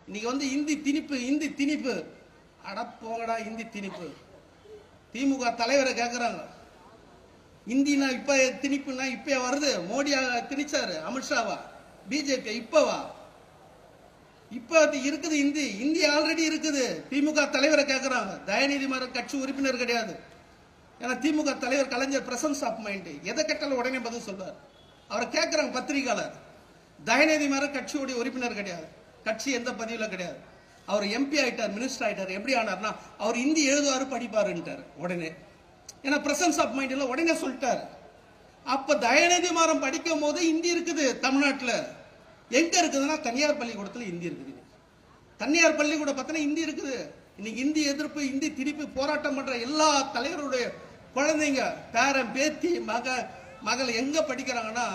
இன்னைக்கு வந்து இந்தி திணிப்பு அடப்போங்கடா. இந்தி திணிப்பு திமுக தலைவரை கேட்குறாங்க. இந்தினா இப்ப திணிப்புனா இப்ப வருது. மோடியா திணிச்சாரு, அமித்ஷாவா, பிஜேபி இப்பவா? இப்ப இருக்குது இந்தி ஆல்ரெடி இருக்குது. திமுக தலைவரை கேட்கிறாங்க. தயநிதி மாறன் கட்சி உறுப்பினர் கிடையாது. ஏன்னா திமுக தலைவர் கலைஞர் பிரசன்ஸ் ஆஃப் மைண்ட், எதை கேட்டாலும் உடனே பதில் சொல்றாரு. அவரை கேட்கிறாங்க பத்திரிகையாளர். தயநிதி மாறன் கட்சியுடைய உறுப்பினர் கிடையாது, கட்சி எந்த பதிவுல கிடையாது. அவர் எம்பி ஆயிட்டார், மினிஸ்டர் ஆயிட்டார். எப்படி ஆனார்னா அவர் இந்தி எழுதுவாரு படிப்பாருன்ட்டார் உடனே. ஏன்னா பிரசன்ஸ் ஆஃப் மைண்ட் உடனே சொல்லிட்டாரு. அப்ப தயநிதி மாறன் படிக்கும் போது இந்தி இருக்குது தமிழ்நாட்டில். எங்க இருக்குதுன்னா தனியார் பள்ளிக்கூடத்தில் இந்தி இருக்குது. தனியார் பள்ளிக்கூடம் பார்த்தீங்கன்னா இந்தி இருக்குது. இன்னைக்கு இந்தி எதிர்ப்பு, இந்தி திருப்பி போராட்டம் பண்ற எல்லா தலைவருடைய குழந்தைங்க, பேரன், பேத்தி, மகள் எங்க படிக்கிறாங்கன்னா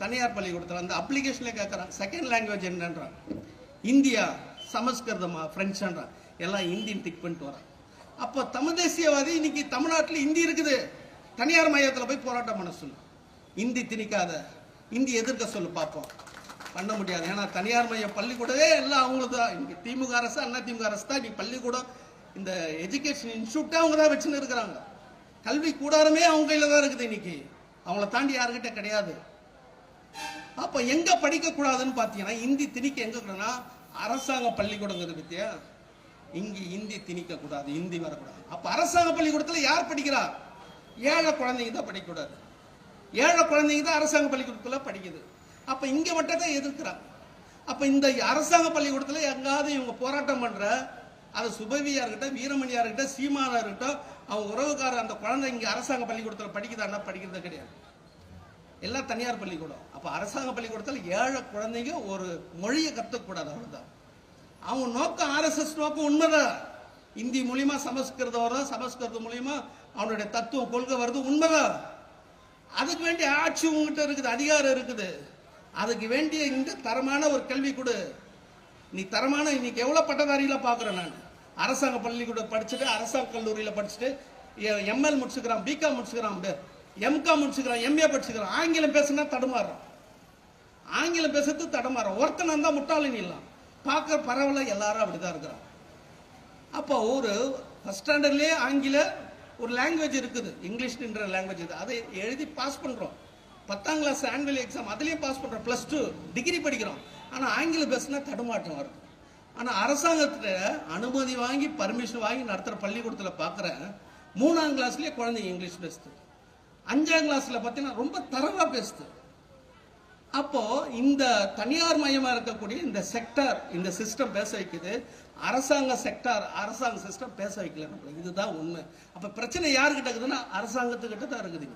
தனியார் பள்ளிக்கூடத்தில். அந்த அப்ளிகேஷன்ல கேட்கறாங்க செகண்ட் லாங்குவேஜ் என்னன்றான். இந்தியா, சமஸ்கிருதமா, பிரெஞ்சுன்றா, எல்லாம் இந்தின்னு டிக் பண்ணிட்டு வரான். அப்போ தமிழ் தேசியவாதி இன்னைக்கு தமிழ்நாட்டில் இந்தி இருக்குது, தனியார் மையத்தில் போய் போராட்டம் பண்ண சொல்லு. இந்தி திணிக்காத, இந்தி எதிர்க்க சொல்லு பார்ப்போம். பண்ண முடியாது. ஏன்னா தனியார் மைய பள்ளிக்கூடவே எல்லாம் அவங்களுக்கு தான். இன்னைக்கு திமுக அரசு, அண்ணா திமுக அரசு தான் இன்னைக்கு பள்ளிக்கூடம், இந்த எஜுகேஷன் இன்ஸ்டியூட்டே அவங்க தான் வச்சுன்னு இருக்கிறாங்க. கல்வி கூடாரமே அவங்க கையில தான் இருக்குது. இன்னைக்கு அவங்கள தாண்டி யாருக்கிட்ட கிடையாது. அப்ப எங்க படிக்க கூடாதுன்னு பாத்தீங்கன்னா இந்தி திணிக்க எங்க கூடாதுன்னா அரசாங்க பள்ளிக்கூடங்கிறது பத்தியா, இங்க இந்தி திணிக்க கூடாது, இந்தி வரக்கூடாது. அப்ப அரசாங்க பள்ளிக்கூடத்துல யார் படிக்கிறா? ஏழை குழந்தைங்க தான் படிக்கக்கூடாது. ஏழை குழந்தைங்க தான் அரசாங்க பள்ளிக்கூடத்துல படிக்குது. அப்ப இங்க மட்டும் தான் எதிர்க்கிறாங்க. அப்ப இந்த அரசாங்க பள்ளிக்கூடத்துல எங்காவது இவங்க போராட்டம் பண்ற, அது சுபவியா இருக்கட்டும், வீரமணியா இருக்கட்டும், சீமானா இருக்கட்டும், அவங்க உறவுக்காரர் அந்த குழந்தை இங்க அரசாங்க பள்ளிக்கூடத்துல படிக்குதான்னா படிக்கிறது கிடையாது. எல்லாம் தனியார் பள்ளிக்கூடம். அப்ப அரசாங்க பள்ளிக்கூடத்தில் ஏழை குழந்தைங்க ஒரு மொழியை கத்துக்கூடாது, அவ்வளவுதான். அவங்க நோக்கம், ஆர்எஸ்எஸ் நோக்கம் உண்மைதான். இந்தி மூலியமா சமஸ்கிருதம் வரும், சமஸ்கிருதம் மூலியமா அவனுடைய தத்துவம் கொள்கை வருது, உண்மைதான். அதுக்கு வேண்டிய ஆட்சி உங்ககிட்ட இருக்குது, அதிகாரம் இருக்குது. அதுக்கு வேண்டிய இந்த தரமான ஒரு கல்வி கொடு. நீ தரமான, இன்னைக்கு எவ்வளவு பட்டதாரியில பாக்குறேன் நான். அரசாங்க பள்ளிக்கூட படிச்சுட்டு, அரசாங்க கல்லூரியில படிச்சுட்டு, எம்எல் முடிச்சுக்கிறான், பிகாம் முடிச்சுக்கிறான், எம்காம் முடிச்சுக்கிறான், எம்ஏ படிச்சுக்கிறான். ஆங்கிலம் பேசுனா தடுமாறுறான், ஆங்கிலம் பேசுறது தடுமாறுறான். ஒருத்தன் தான் முட்டாளின் இல்லாம் பார்க்க பரவல, எல்லாரும் அப்படிதான் இருக்கிறான். அப்போ ஒரு ஃபர்ஸ்ட் ஸ்டாண்டர்ட்லயே ஆங்கில ஒரு லாங்குவேஜ் இருக்குது, இங்கிலீஷ்ன்ற லாங்குவேஜ் இது. அதை எழுதி பாஸ் பண்றோம். 10ஆம் கிளாஸ் ஆனுவல் எக்ஸாம் அதுலயும் பாஸ் பண்றோம். +2 டிகிரி படிக்கிறோம். ஆனா ஆங்கிலம் பேசினா தடுமாற்றம் வருது. ஆனா அரசாங்கத்துல அனுமதி வாங்கி பர்மிஷன் வாங்கி நடத்துற பள்ளிக்கூடத்துல பாக்குறேன், 3ஆம் கிளாஸ்லயே குழந்தைங்க இங்கிலீஷ் பேசுது, 5ஆம் கிளாஸ்ல பாத்தீங்கன்னா ரொம்ப தரவா பேசுது. அப்போ இந்த தனியார் மயமா இருக்கக்கூடிய இந்த செக்டார், இந்த சிஸ்டம் பேச வைக்குது. அரசாங்க செக்டார், அரசாங்க சிஸ்டம் பேச வைக்கல. இதுதான் உண்மை. அப்ப பிரச்சனை யாருக்கிட்ட இருக்குதுன்னா அரசாங்கத்துக்கிட்ட தான் இருக்குது.